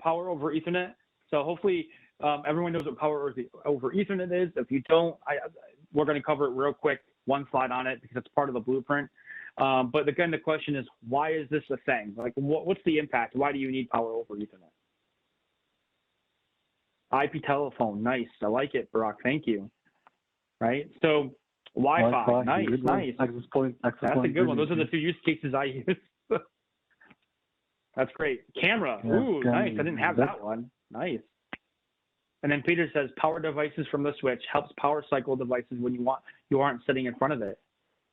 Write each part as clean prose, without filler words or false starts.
power over Ethernet. So hopefully everyone knows what power over Ethernet is. If you don't, we're going to cover it real quick, one slide on it because it's part of the blueprint. But again, the question is, why is this a thing? Like, what's the impact? Why do you need power over Ethernet? IP telephone, nice. I like it, Barack. Thank you. Right. So Wi-Fi, nice. Access point. That's a good one. Those are the two use cases I use. That's great. Camera. Yeah, ooh, nice. I didn't have that one. Nice. And then Peter says, power devices from the switch helps power cycle devices when you aren't sitting in front of it.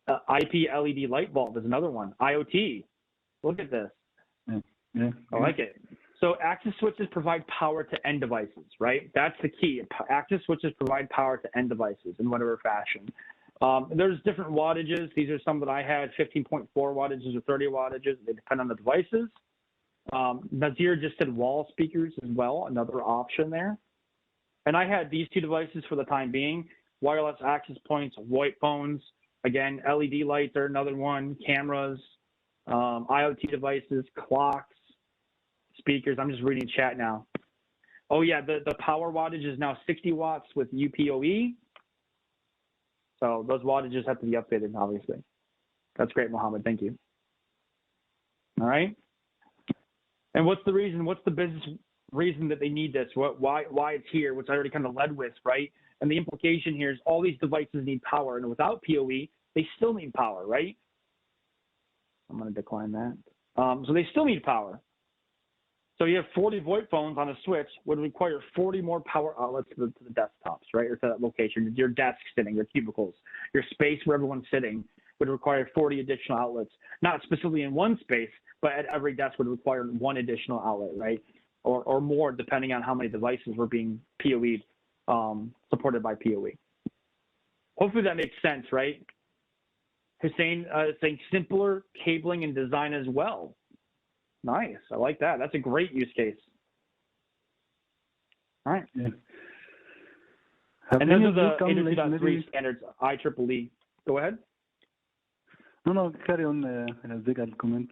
IP LED light bulb is another one. IoT. Look at this. Yeah. I like it. So access switches provide power to end devices, right? That's the key. Access switches provide power to end devices in whatever fashion. There's different wattages. These are some that I had, 15.4 wattages or 30 wattages. They depend on the devices. Nazir just said wall speakers as well, another option there. And I had these two devices for the time being, wireless access points, VoIP phones. Again, LED lights are another one, cameras, IoT devices, clocks, speakers. I'm just reading chat now. Oh yeah, the power wattage is now 60 watts with UPoE. So those wattages have to be updated, obviously. That's great, Mohammed. Thank you. All right. And what's the reason? What's the business reason that they need this? Why it's here, which I already kind of led with, right? And the implication here is all these devices need power, and without PoE, they still need power, right? I'm going to decline that. So they still need power. So you have 40 VoIP phones on a switch would require 40 more power outlets to the desktops, right, or to that location. Your desk sitting, your cubicles, your space where everyone's sitting would require 40 additional outlets, not specifically in one space, but at every desk would require one additional outlet, right, or more depending on how many devices were being PoE'd, supported by PoE. Hopefully that makes sense, right? Hussein saying simpler cabling and design as well. Nice. I like that. That's a great use case. All right. Yeah. And those are the 802.3 standards, IEEE. Go ahead. No, carry on, Zig, I'll comment.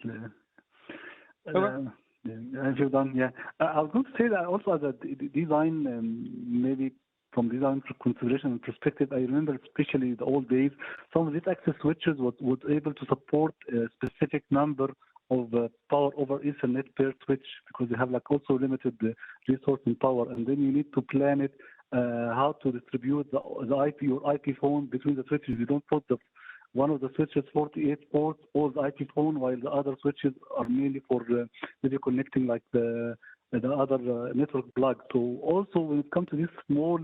Okay. If you're done, yeah. I was going to say that also as a design, maybe from design consideration perspective, I remember especially the old days, some of these access switches was able to support a specific number of power over Ethernet per switch, because they have like also limited resource and power, and then you need to plan it how to distribute the IP or IP phone between the switches. You don't put one of the switches 48 ports or the IP phone, while the other switches are mainly for maybe connecting like the other network plug. So also when it comes to this small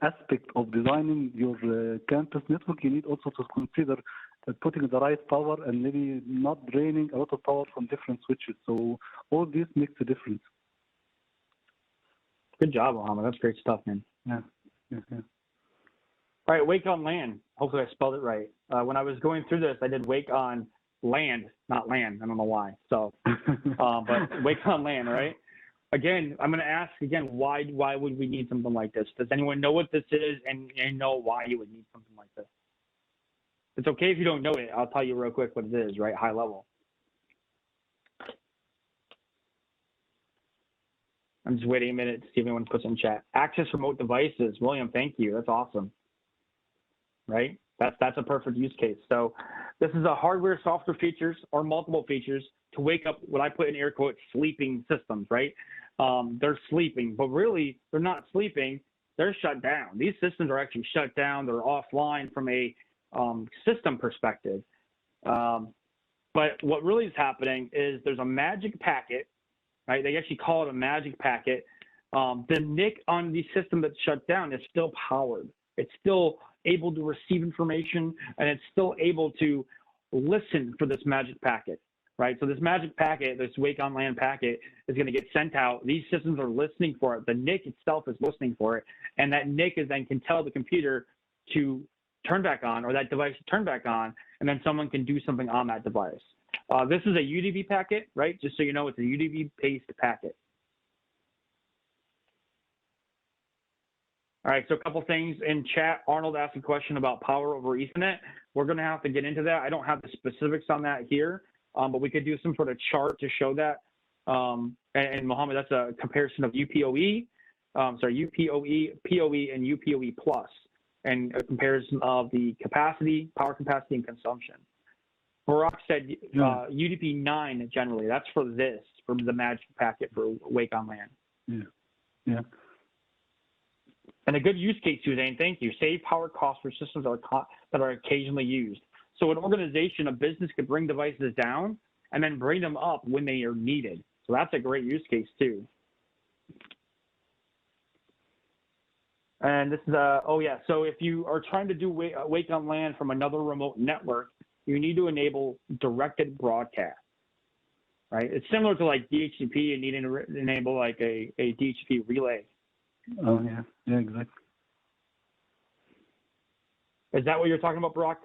aspect of designing your campus network, you need also to consider putting the right power and maybe not draining a lot of power from different switches. So all this makes a difference. Good job, Mohammed. That's great stuff, man. Yeah. All right, wake on land. Hopefully I spelled it right. When I was going through this, I did wake on land, not land. I don't know why. So, but wake on land, right? Again, I'm going to ask again, why would we need something like this? Does anyone know what this is and know why you would need something like this? It's okay if you don't know it. I'll tell you real quick what it is, right? High level. I'm just waiting a minute to see if anyone puts in chat. Access remote devices. William, thank you. That's awesome. Right? That's a perfect use case. So this is a hardware, software features or multiple features to wake up what I put in air quotes sleeping systems, right? They're sleeping, but really they're not sleeping. They're shut down. These systems are actually shut down. They're offline from a system perspective. But what really is happening is there's a magic packet, right? They actually call it a magic packet. The NIC on the system that's shut down is still powered. It's still able to receive information, and it's still able to listen for this magic packet, right? So this magic packet, this wake on land packet, is going to get sent out. These systems are listening for it. The NIC itself is listening for it, and that NIC is then can tell the computer to turn back on, or that device to turn back on, and then someone can do something on that device. This is a UDP packet, right? Just so you know, it's a UDP-based packet. All right, so a couple things in chat. Arnold asked a question about power over Ethernet. We're going to have to get into that. I don't have the specifics on that here, but we could do some sort of chart to show that. and Mohammed, that's a comparison of UPoE, UPoE, PoE, and UPoE plus, and a comparison of the capacity, power capacity, and consumption. Barak said UDP 9 generally. That's for this, for the magic packet for Wake on Land. Yeah. And a good use case, Suzanne, thank you. Save power costs for systems that are occasionally used. So an organization, a business could bring devices down and then bring them up when they are needed. So that's a great use case too. And this is so if you are trying to do Wake on Land from another remote network, you need to enable directed broadcast, right? It's similar to like DHCP and needing to enable like a DHCP relay. Oh, yeah, exactly. Is that what you're talking about, Brock?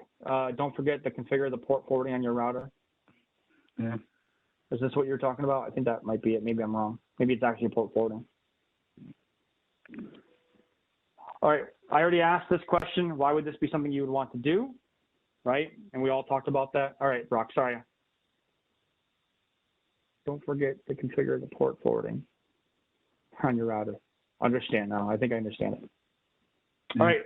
Don't forget to configure the port forwarding on your router. Yeah. Is this what you're talking about? I think that might be it. Maybe I'm wrong. Maybe it's actually port forwarding. All right, I already asked this question. Why would this be something you would want to do, right? And we all talked about that. All right, Brock, sorry. Don't forget to configure the port forwarding on your router. Understand now. I think I understand it. All right.